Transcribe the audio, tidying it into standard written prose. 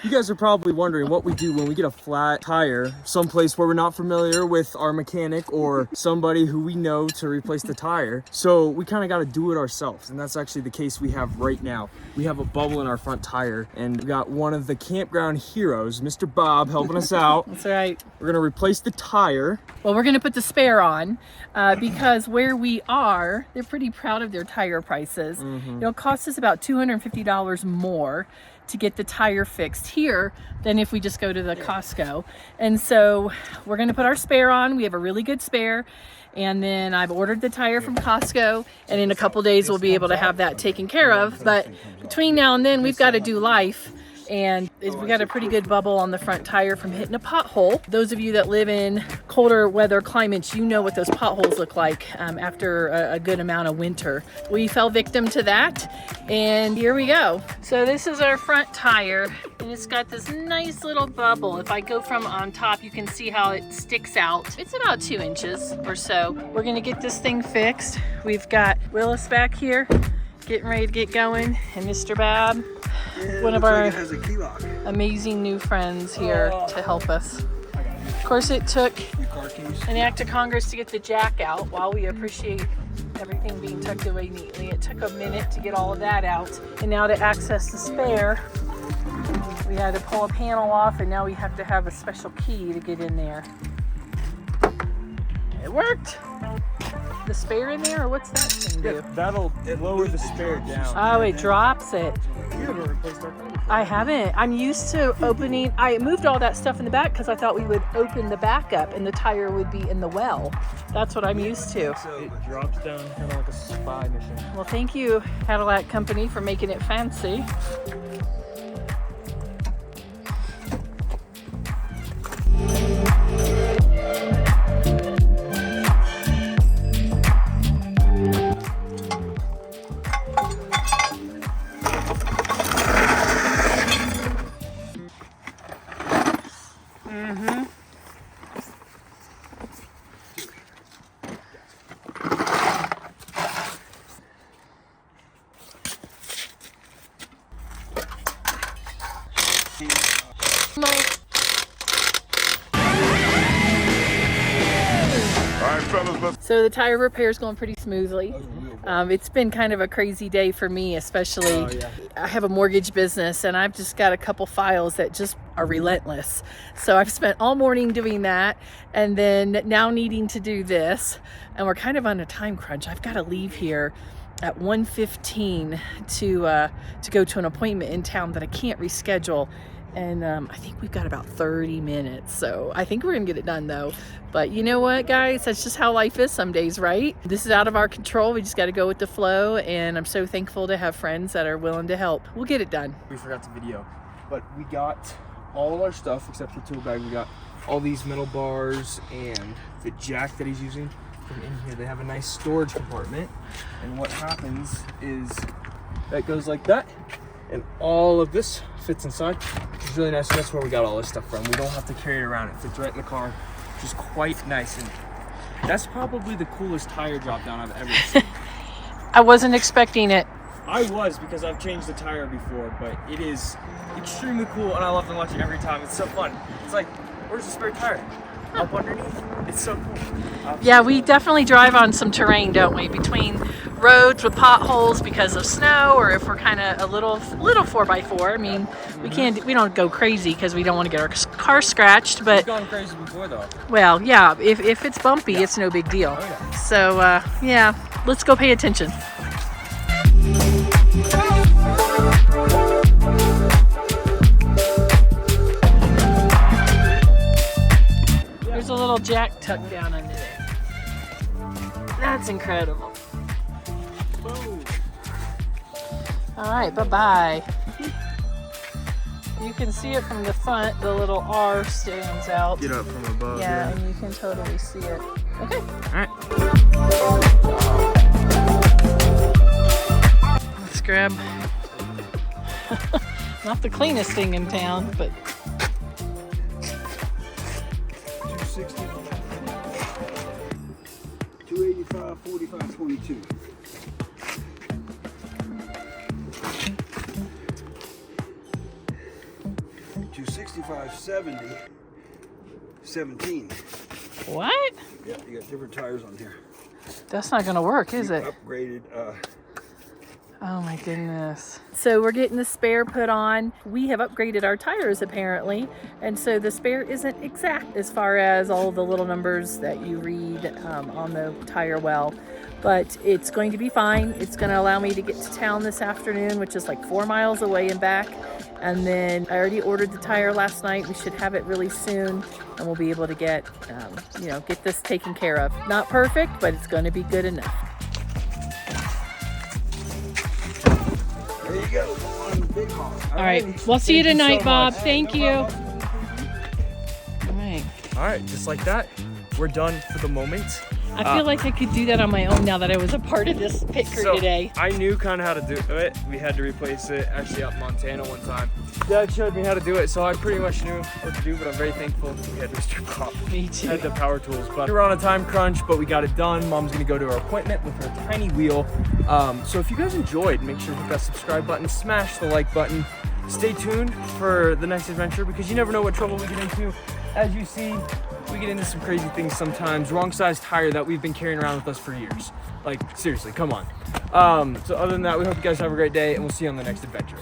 You guys are probably wondering what we do when we get a flat tire someplace where we're not familiar with our mechanic or somebody who we know to replace the tire. So we kind of got to do it ourselves, and that's actually the case we have right now. We have a bubble in our front tire, and we got one of the campground heroes, Mr. Bob, helping us out. That's right. We're gonna replace the tire. Well, we're gonna put the spare on because where we are, they're pretty proud of their tire prices. It'll cost us about $250 more to get the tire fixed here than if we just go to the Costco. And so we're gonna put our spare on. We have a really good spare. And then I've ordered the tire from Costco, and in a couple days we'll be able to have that taken care of. But between now and then, we've got to do life. And we got a pretty good bubble on the front tire from hitting a pothole. Those of you that live in colder weather climates, you know what those potholes look like after a good amount of winter. We fell victim to that, and here we go. So this is our front tire, and it's got this nice little bubble. If I go from on top, you can see how it sticks out. It's about 2 inches or so. We're gonna get this thing fixed. We've got Willis back here, getting ready to get going, and Mr. Bab, one of our amazing new friends here to help us. Of course, it took an act of Congress to get the jack out. While we appreciate everything being tucked away neatly, it took a minute to get all of that out. And now to access the spare, we had to pull a panel off, and now we have to have a special key to get in there. It worked. The spare in there, or what's that thing do? It lower the spare down. Oh, it drops it. You haven't replaced our tire. I haven't. I'm used to opening. I moved all that stuff in the back because I thought we would open the back up and the tire would be in the well. That's what I'm used to. So it drops down kind of like a spy mission. Well, thank you, Cadillac Company, for making it fancy. So the tire repair is going pretty smoothly. It's been kind of a crazy day for me, especially. I have a mortgage business, and I've just got a couple files that just are relentless. So I've spent all morning doing that, and then now needing to do this, and we're kind of on a time crunch. I've got to leave here at 1:15 to go to an appointment in town that I can't reschedule. And I think we've got about 30 minutes. So I think we're gonna get it done though. But you know what, guys? That's just how life is some days, right? This is out of our control. We just gotta go with the flow. And I'm so thankful to have friends that are willing to help. We'll get it done. We forgot to video, but we got all our stuff except for the tool bag. We got all these metal bars and the jack that he's using from in here. They have a nice storage compartment. And what happens is that goes like that. And all of this fits inside, which is really nice. That's where we got all this stuff from. We don't have to carry it around. It fits right in the car, which is quite nice. And that's probably the coolest tire drop down I've ever seen. I wasn't expecting it. I was, because I've changed the tire before, but it is extremely cool, and I love to watch it every time. It's so fun. It's like, where's the spare tire? Up underneath. It's so cool. Yeah, we definitely drive on some terrain, don't we? Between roads with potholes because of snow, or if we're kind of a little 4x4. I mean, we don't go crazy because we don't want to get our car scratched. But we've gone crazy before, though. Well, yeah, if it's bumpy, it's no big deal. Oh, yeah. So yeah, let's go pay attention. There's a little jack tucked down under there. That's incredible. Boom. All right, bye-bye. You can see it from the front. The little R stands out. Get up from above. Yeah, and you can totally see it. Okay. All right. Let's grab not the cleanest thing in town, but 260, 285, 45, 22. 265, 70, 17. What? Yeah, you got different tires on here. That's not gonna work, is it? Upgraded. Oh my goodness. So we're getting the spare put on. We have upgraded our tires apparently, and so the spare isn't exact as far as all the little numbers that you read on the tire well, but it's going to be fine. It's going to allow me to get to town this afternoon, which is like 4 miles away and back. And then I already ordered the tire last night. We should have it really soon, and we'll be able to get, get this taken care of. Not perfect, but it's going to be good enough. There you go. One big hog. All right. We'll see you tonight, Bob. Thank you. All right. All right, just like that, we're done for the moment. I feel like I could do that on my own now that I was a part of this pit crew today. I knew kind of how to do it. We had to replace it actually out in Montana one time. Dad showed me how to do it, so I pretty much knew what to do, but I'm very thankful we had Mr. Pop. Me too. Had the power tools, but we were on a time crunch, but we got it done. Mom's gonna go to her appointment with her tiny wheel. So if you guys enjoyed, make sure to hit that subscribe button, smash the like button. Stay tuned for the next adventure because you never know what trouble we get into. As you see, we get into some crazy things sometimes. Wrong size tire that we've been carrying around with us for years. Like, seriously, come on. So other than that, we hope you guys have a great day, and we'll see you on the next adventure.